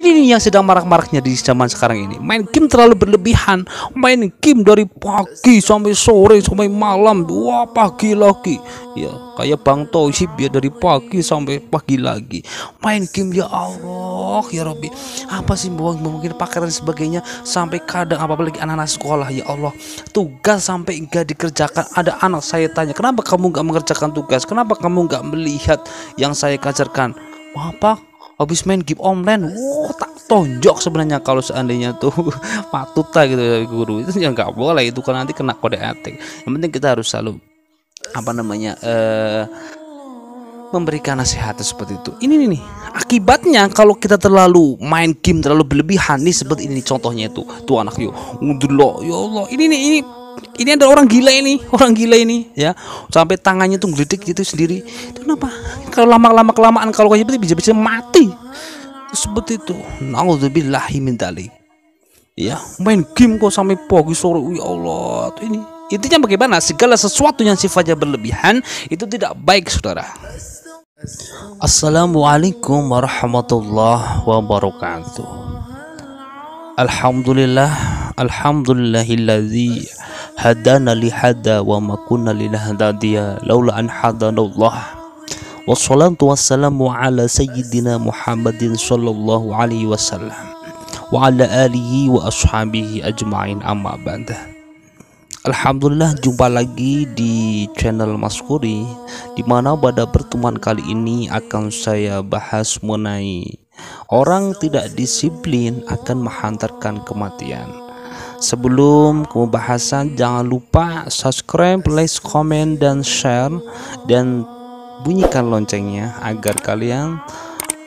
Ini yang sedang marak-maraknya di zaman sekarang ini. Main game terlalu berlebihan. Main game dari pagi sampai sore sampai malam. Wah, pagi lagi. Ya, kayak Bang Toshib ya, dari pagi sampai pagi lagi. Main game, ya Allah, ya Rabbi. Apa sih mungkin pakaian dan sebagainya, sampai kadang apalagi anak-anak sekolah, ya Allah. Tugas sampai enggak dikerjakan. Ada anak saya tanya, "Kenapa kamu enggak mengerjakan tugas? Kenapa kamu enggak melihat yang saya ajarkan?" Apa? Habis main game online, tak tonjok sebenarnya kalau seandainya tuh patuta gitu ya guru. Itu ya nggak boleh, itu kan nanti kena kode etik. Yang penting kita harus selalu memberikan nasihat seperti itu. Ini nih akibatnya kalau kita terlalu main game terlalu berlebihan nih, seperti ini contohnya itu tuh anak yo ngudelo, ya Allah, ini ada orang gila ini ya, sampai tangannya tuh ngelidik gitu sendiri. Itu kenapa? Kalau lama kelamaan kalau kayak gitu bisa mati seperti itu. Nauzubillahi min dzalik. Ya, main game kok sampai pagi sore, ya Allah. Tuh ini intinya bagaimana segala sesuatu yang sifatnya berlebihan itu tidak baik, saudara. Assalamualaikum warahmatullahi wabarakatuh. Alhamdulillahilladzi hadana lihada wa ma kunna linahtadiya laula an hadanallah. Wassalatu wassalamu ala sayyidina Muhammadin sallallahu alaihi wasallam wa ala alihi wa ashabihi ajma'in, amma ba'd. Alhamdulillah, jumpa lagi di channel Mas Kuri, di mana pada pertemuan kali ini akan saya bahas mengenai orang tidak disiplin akan menghantarkan kematian. Sebelum pembahasan, jangan lupa subscribe, like, komen, dan share, dan bunyikan loncengnya agar kalian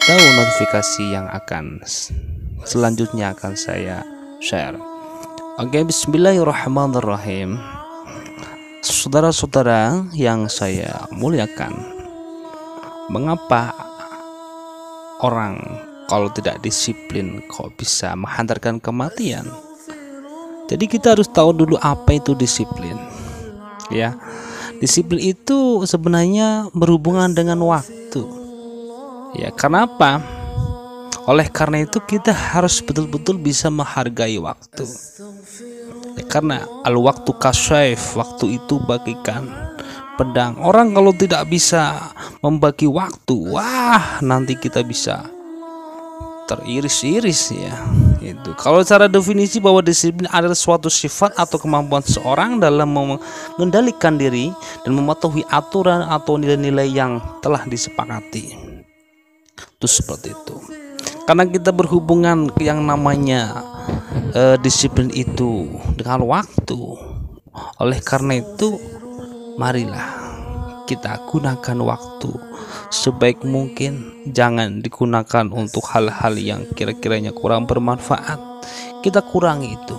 tahu notifikasi yang akan selanjutnya akan saya share. Oke, bismillahirrahmanirrahim. Saudara-saudara yang saya muliakan, mengapa orang kalau tidak disiplin kok bisa menghantarkan kematian? Jadi kita harus tahu dulu apa itu disiplin. Ya, disiplin itu sebenarnya berhubungan dengan waktu. Ya, kenapa? Oleh karena itu kita harus betul-betul bisa menghargai waktu. Ya, karena al-waktu kasyaf, waktu itu bagikan pedang. Orang kalau tidak bisa membagi waktu, wah, nanti kita bisa teriris-iris ya. Itu kalau cara definisi bahwa disiplin adalah suatu sifat atau kemampuan seseorang dalam mengendalikan diri dan mematuhi aturan atau nilai-nilai yang telah disepakati. Itu seperti itu. Karena kita berhubungan yang namanya disiplin itu dengan waktu. Oleh karena itu, marilah kita gunakan waktu sebaik mungkin. Jangan digunakan untuk hal-hal yang kira-kiranya kurang bermanfaat. Kita kurangi itu.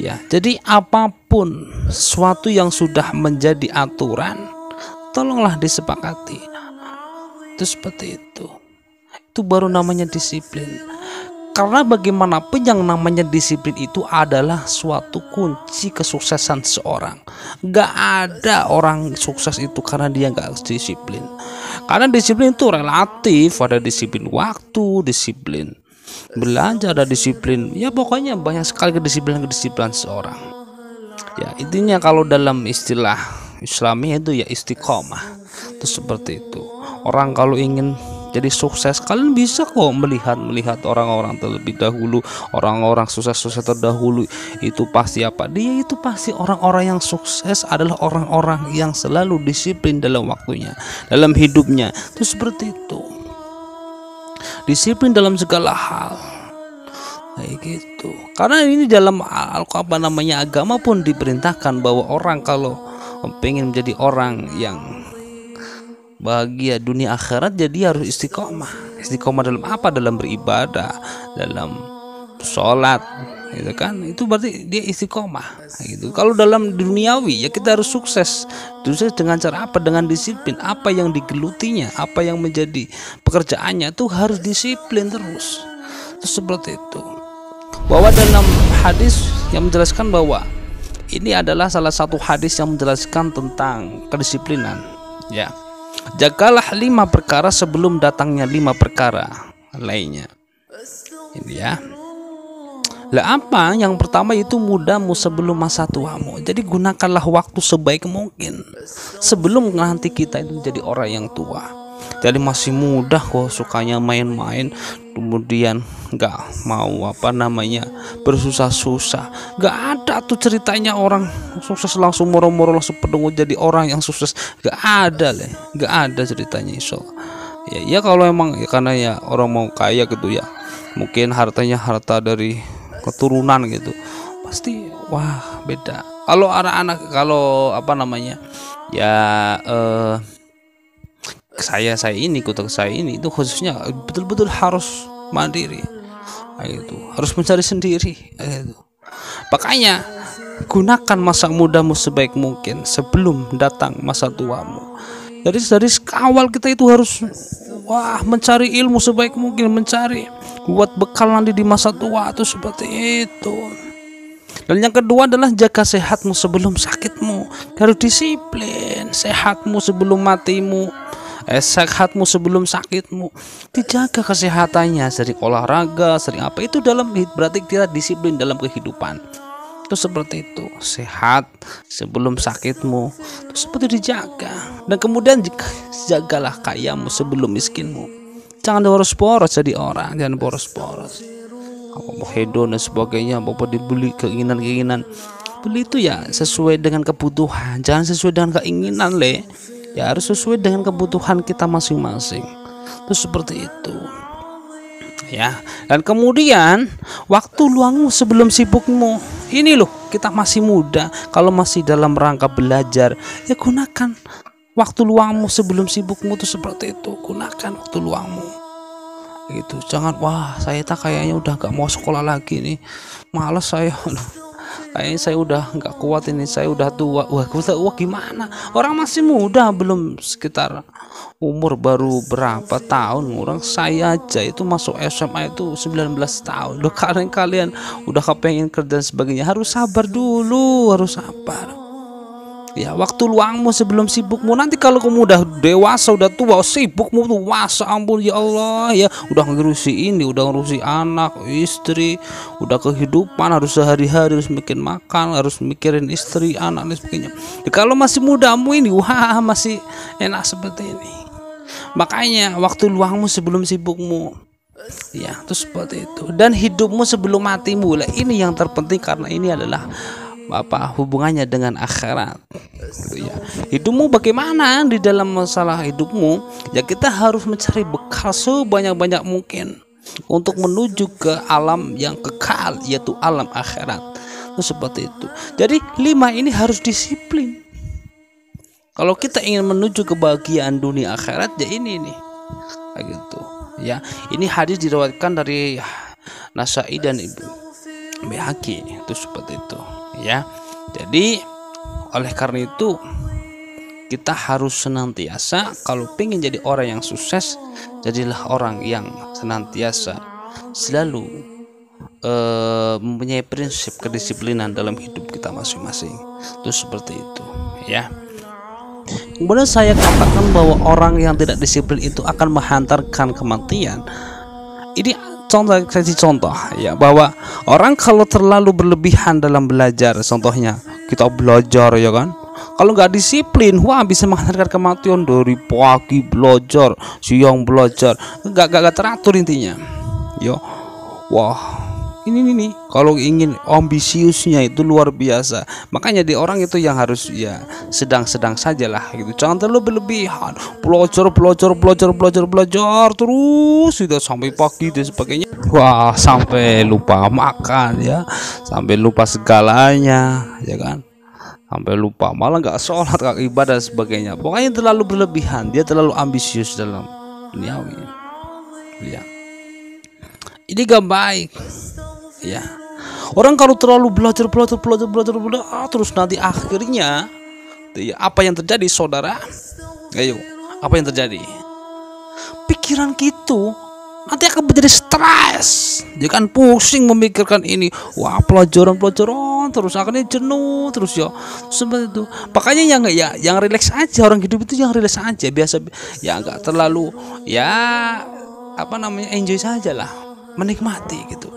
Ya, jadi apapun sesuatu yang sudah menjadi aturan, tolonglah disepakati. Itu seperti itu. Itu baru namanya disiplin. Karena bagaimanapun yang namanya disiplin itu adalah suatu kunci kesuksesan seseorang. Gak ada orang sukses itu karena dia gak disiplin. Karena disiplin itu relatif. Ada disiplin waktu, disiplin belajar, ada disiplin, ya pokoknya banyak sekali kedisiplinan seseorang. Ya, intinya kalau dalam istilah Islami itu ya istiqomah. Itu seperti itu. Orang kalau ingin jadi sukses, kalian bisa kok melihat orang-orang terlebih dahulu, orang-orang sukses terdahulu itu pasti apa? Dia itu pasti orang-orang yang sukses adalah orang-orang yang selalu disiplin dalam waktunya, dalam hidupnya. Itu seperti itu. Disiplin dalam segala hal. Kayak gitu. Karena ini dalam agama pun diperintahkan bahwa orang kalau pengen menjadi orang yang bahagia dunia akhirat, jadi harus istiqomah. Istiqomah dalam apa? Dalam beribadah, dalam sholat, gitu kan? Itu berarti dia istiqomah. Gitu. Kalau dalam duniawi ya kita harus sukses. Sukses dengan cara apa? Dengan disiplin. Apa yang digelutinya, apa yang menjadi pekerjaannya itu harus disiplin terus. Itu seperti itu. Bahwa dalam hadis yang menjelaskan bahwa ini adalah salah satu hadis yang menjelaskan tentang kedisiplinan. Ya. Jagalah 5 perkara sebelum datangnya 5 perkara lainnya. Ini ya. Lah apa? Yang pertama itu mudamu sebelum masa tuamu. Jadi gunakanlah waktu sebaik mungkin sebelum nanti kita itu jadi orang yang tua. Jadi masih muda kok sukanya main-main, kemudian nggak mau bersusah-susah. Nggak ada tuh ceritanya orang sukses langsung moro-moro langsung pedungu jadi orang yang sukses. Nggak ada lah, nggak ada ceritanya iso. Ya kalau emang ya karena ya orang mau kaya gitu ya, mungkin hartanya harta dari keturunan gitu, pasti wah beda. Kalau anak-anak saya ini itu khususnya betul-betul harus mandiri, itu harus mencari sendiri itu. Makanya gunakan masa mudamu sebaik mungkin sebelum datang masa tuamu. Jadi dari awal kita itu harus mencari ilmu sebaik mungkin, mencari buat bekal nanti di masa tua itu seperti itu. Dan yang kedua adalah jaga sehatmu sebelum sakitmu. Harus disiplin. Sehatmu sebelum matimu, sehatmu sebelum sakitmu. Dijaga kesehatannya, sering olahraga, sering apa itu berarti kita disiplin dalam kehidupan. Itu seperti itu, sehat sebelum sakitmu itu seperti dijaga. Dan kemudian jagalah kayamu sebelum miskinmu. Jangan boros-boros jadi orang, jangan boros-boros. Apa mau hedon dan sebagainya, apa dibeli keinginan-keinginan. Beli itu ya sesuai dengan kebutuhan, jangan sesuai dengan keinginan ya harus sesuai dengan kebutuhan kita masing-masing. Itu seperti itu. Ya, dan kemudian waktu luangmu sebelum sibukmu. Ini loh, kita masih muda, kalau masih dalam rangka belajar, ya gunakan waktu luangmu sebelum sibukmu itu seperti itu. Gunakan waktu luangmu. Gitu. Jangan saya kayaknya udah gak mau sekolah lagi nih. Malas saya. Kayaknya saya udah nggak kuat ini, saya udah tua. Wah gimana? Orang masih muda, belum sekitar umur baru berapa tahun. Orang saya aja itu masuk SMA itu 19 tahun. Loh kalian udah kepengen kerja dan sebagainya, harus sabar dulu, harus sabar. Ya waktu luangmu sebelum sibukmu. Nanti kalau kamu udah dewasa, udah tua, sibukmu tuh masa ampun ya Allah ya, udah ngurusi ini, udah ngurusi anak, istri, udah kehidupan, harus sehari-hari harus bikin makan, harus mikirin istri, anak dan sebagainya. Ya, kalau masih mudamu ini masih enak seperti ini. Makanya waktu luangmu sebelum sibukmu. Ya itu seperti itu. Dan hidupmu sebelum matimu lah. Ini yang terpenting karena ini adalah hubungannya dengan akhirat gitu ya. Hidupmu bagaimana di dalam masalah hidupmu, ya kita harus mencari bekal sebanyak-banyak mungkin untuk menuju ke alam yang kekal, yaitu alam akhirat. Itu seperti itu. Jadi 5 ini harus disiplin kalau kita ingin menuju kebahagiaan dunia akhirat, ya ini nih kayak gitu ya. Ini hadis diriwayatkan dari Nasai dan Baihaqi, itu seperti itu ya. Jadi oleh karena itu kita harus senantiasa, kalau pengen jadi orang yang sukses, jadilah orang yang senantiasa selalu mempunyai prinsip kedisiplinan dalam hidup kita masing-masing. Itu seperti itu ya. Kemudian saya katakan bahwa orang yang tidak disiplin itu akan menghantarkan kematian. Ini contoh ya, bahwa orang kalau terlalu berlebihan dalam belajar, contohnya kita belajar ya kan, kalau nggak disiplin bisa menghantarkan kematian. Dari pagi belajar, siang belajar, nggak teratur intinya yo. Ini kalau ingin ambisiusnya itu luar biasa. Makanya di orang itu yang harus ya sedang-sedang sajalah gitu. Jangan terlalu berlebihan. Belajar terus sudah sampai pagi dan sebagainya. Sampai lupa makan ya, sampai lupa segalanya ya kan. Sampai lupa, malah nggak sholat, nggak ibadah dan sebagainya. Pokoknya terlalu berlebihan, dia terlalu ambisius dalam duniawi ya. Ini gak baik ya. Orang kalau terlalu belajar terus nanti akhirnya ya, apa yang terjadi saudara? Ayo, apa yang terjadi? Pikiran gitu nanti akan menjadi stres, dia kan pusing memikirkan ini. Pelajaran terus akhirnya jenuh terus ya. Seperti itu. Makanya yang rileks aja, orang hidup itu yang rileks aja, biasa ya, nggak terlalu ya enjoy saja lah, menikmati gitu.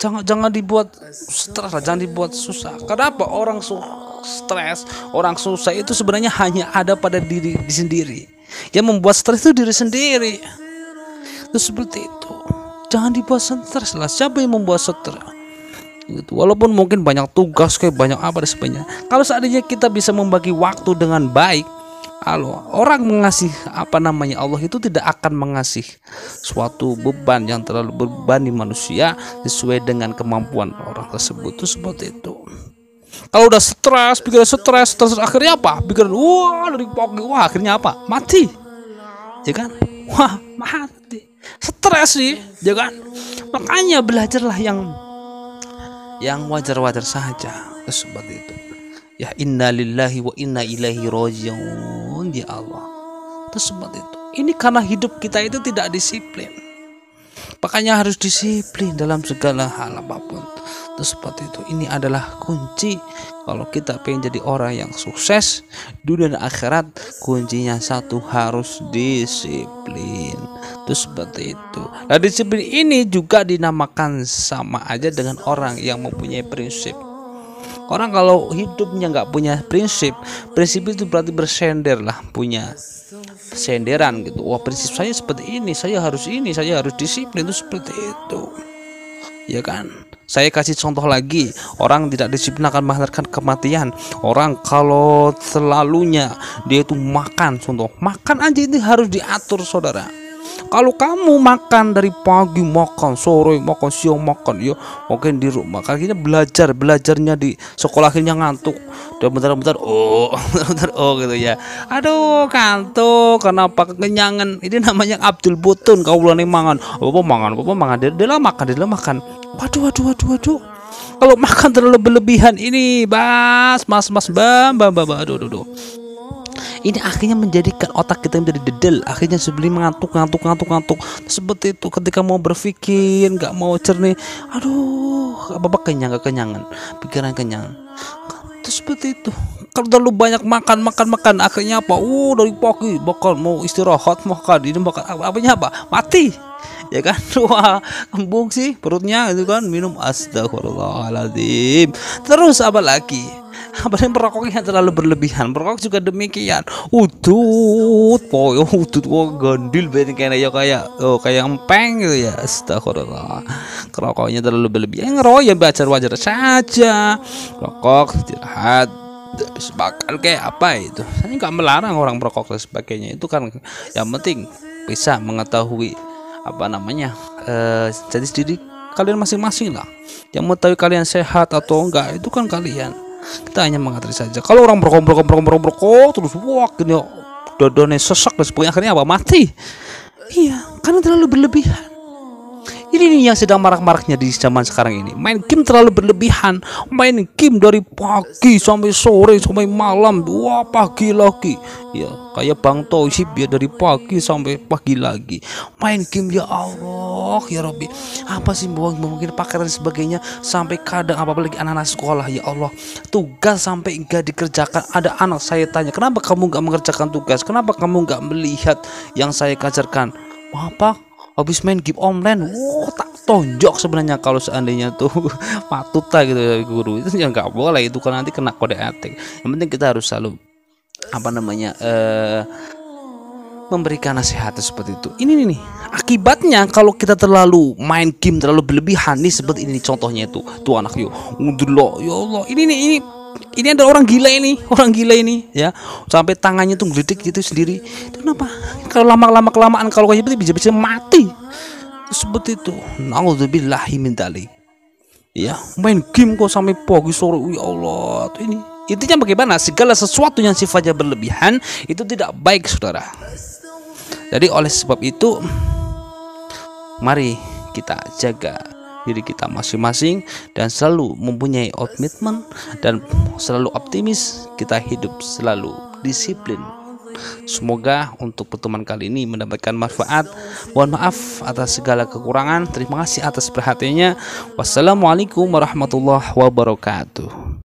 Jangan dibuat stres lah, jangan dibuat susah. Kenapa orang stres, orang susah itu sebenarnya hanya ada pada diri sendiri. Yang membuat stres itu diri sendiri. Itu seperti itu. Jangan dibuat stres lah. Siapa yang membuat stres? Gitu. Walaupun mungkin banyak tugas, kayak banyak apa dan sebagainya. Kalau seandainya kita bisa membagi waktu dengan baik, orang mengasih Allah itu tidak akan mengasih suatu beban yang terlalu berbani manusia sesuai dengan kemampuan orang tersebut. Itu seperti itu. Kalau udah pikiran stres terus akhirnya apa? Pikiran dari pagi, akhirnya apa? Mati, ya kan? Mati, stres sih, ya kan? Makanya belajarlah yang wajar-wajar saja. Itu seperti itu. Ya, inna lillahi wa inna ilaihi raji'un, ya Allah. Itu seperti itu. Ini karena hidup kita itu tidak disiplin. Makanya harus disiplin dalam segala hal apapun. Itu seperti itu. Ini adalah kunci kalau kita pengen jadi orang yang sukses dunia dan akhirat. Kuncinya satu, harus disiplin. Itu seperti itu. Nah, disiplin ini juga dinamakan sama aja dengan orang yang mempunyai prinsip. Orang kalau hidupnya nggak punya prinsip itu berarti bersender lah, punya senderan gitu. Prinsip saya seperti ini, saya harus disiplin. Itu seperti itu, ya kan? Saya kasih contoh lagi, orang tidak disiplin akan menghantarkan kematian. Orang kalau selalunya dia itu makan aja itu harus diatur, saudara. Kalau kamu makan dari pagi, makan sore, makan siang, makan ya mungkin di rumah, akhirnya belajarnya di sekolah akhirnya ngantuk dan bentar-bentar gitu ya. Aduh, kantuk, kenapa kekenyangan? Ini namanya Abdul Butun, kau belum mangan. Bapak mangan, dia makan. Waduh. Kalau makan terlalu berlebihan ini, mas, aduh. Ini akhirnya menjadikan otak kita menjadi dedel, akhirnya sebelum ngantuk. Seperti itu, ketika mau berpikir nggak mau jernih, apa kenyangan, pikiran kenyang. Itu seperti itu. Kalau terlalu banyak makan, akhirnya apa? Dari pagi makan, mau istirahat makan, ini makan apa? Mati, ya kan? Wah, kembung sih perutnya itu kan, minum, astagfirullahaladzim. Terus apa lagi? Merokoknya terlalu berlebihan, merokok juga demikian. Udut, gandil kayak empeng gitu ya. Astagfirullah. Rokoknya terlalu berlebihan. Ngeroy wajar saja. Rokok, istirahat, habis makan kayak apa itu. Saya nggak melarang orang merokok dan sebagainya. Itu kan yang penting bisa mengetahui jadi diri kalian masing-masing lah. Yang mengetahui kalian sehat atau enggak itu kan kalian. Kita hanya mengatur saja. Kalau orang merokok terus gini, dadanya sesak dan sebagainya, akhirnya apa? Mati. Iya, karena terlalu berlebihan. Ini yang sedang marak-maraknya di zaman sekarang ini. Main game terlalu berlebihan. Main game dari pagi sampai sore sampai malam. Pagi lagi. Ya, kayak Bang Toib ya, dari pagi sampai pagi lagi. Main game, ya Allah, ya Rabbi. Apa sih mungkin pakaian dan sebagainya, sampai kadang apalagi anak-anak sekolah, ya Allah, tugas sampai enggak dikerjakan. Ada anak saya tanya, "Kenapa kamu enggak mengerjakan tugas? Kenapa kamu enggak melihat yang saya ajarkan?" Apa? Habis main game online, tak tonjok sebenarnya kalau seandainya tuh patuta gitu dari guru. Itu ya nggak boleh, itu kan nanti kena kode etik. Yang penting kita harus selalu memberikan nasihat seperti itu. Ini nih akibatnya kalau kita terlalu main game terlalu berlebihan nih, seperti ini contohnya tuh anak ya Allah, ini ada orang gila ini ya, sampai tangannya tuh geledik gitu sendiri. Itu kenapa? Kalau lama kelamaan kalau kayak gitu bisa mati. Seperti itu. Nauzubillahi min dzalik. Ya, main game kok sampai pagi sore, ya Allah. Tuh ini. Intinya bagaimana? Segala sesuatu yang sifatnya berlebihan itu tidak baik, saudara. Jadi oleh sebab itu, mari kita jaga diri kita masing-masing dan selalu mempunyai komitmen dan selalu optimis. Kita hidup selalu disiplin. Semoga untuk pertemuan kali ini mendapatkan manfaat. Mohon maaf atas segala kekurangan. Terima kasih atas perhatiannya. Wassalamualaikum warahmatullahi wabarakatuh.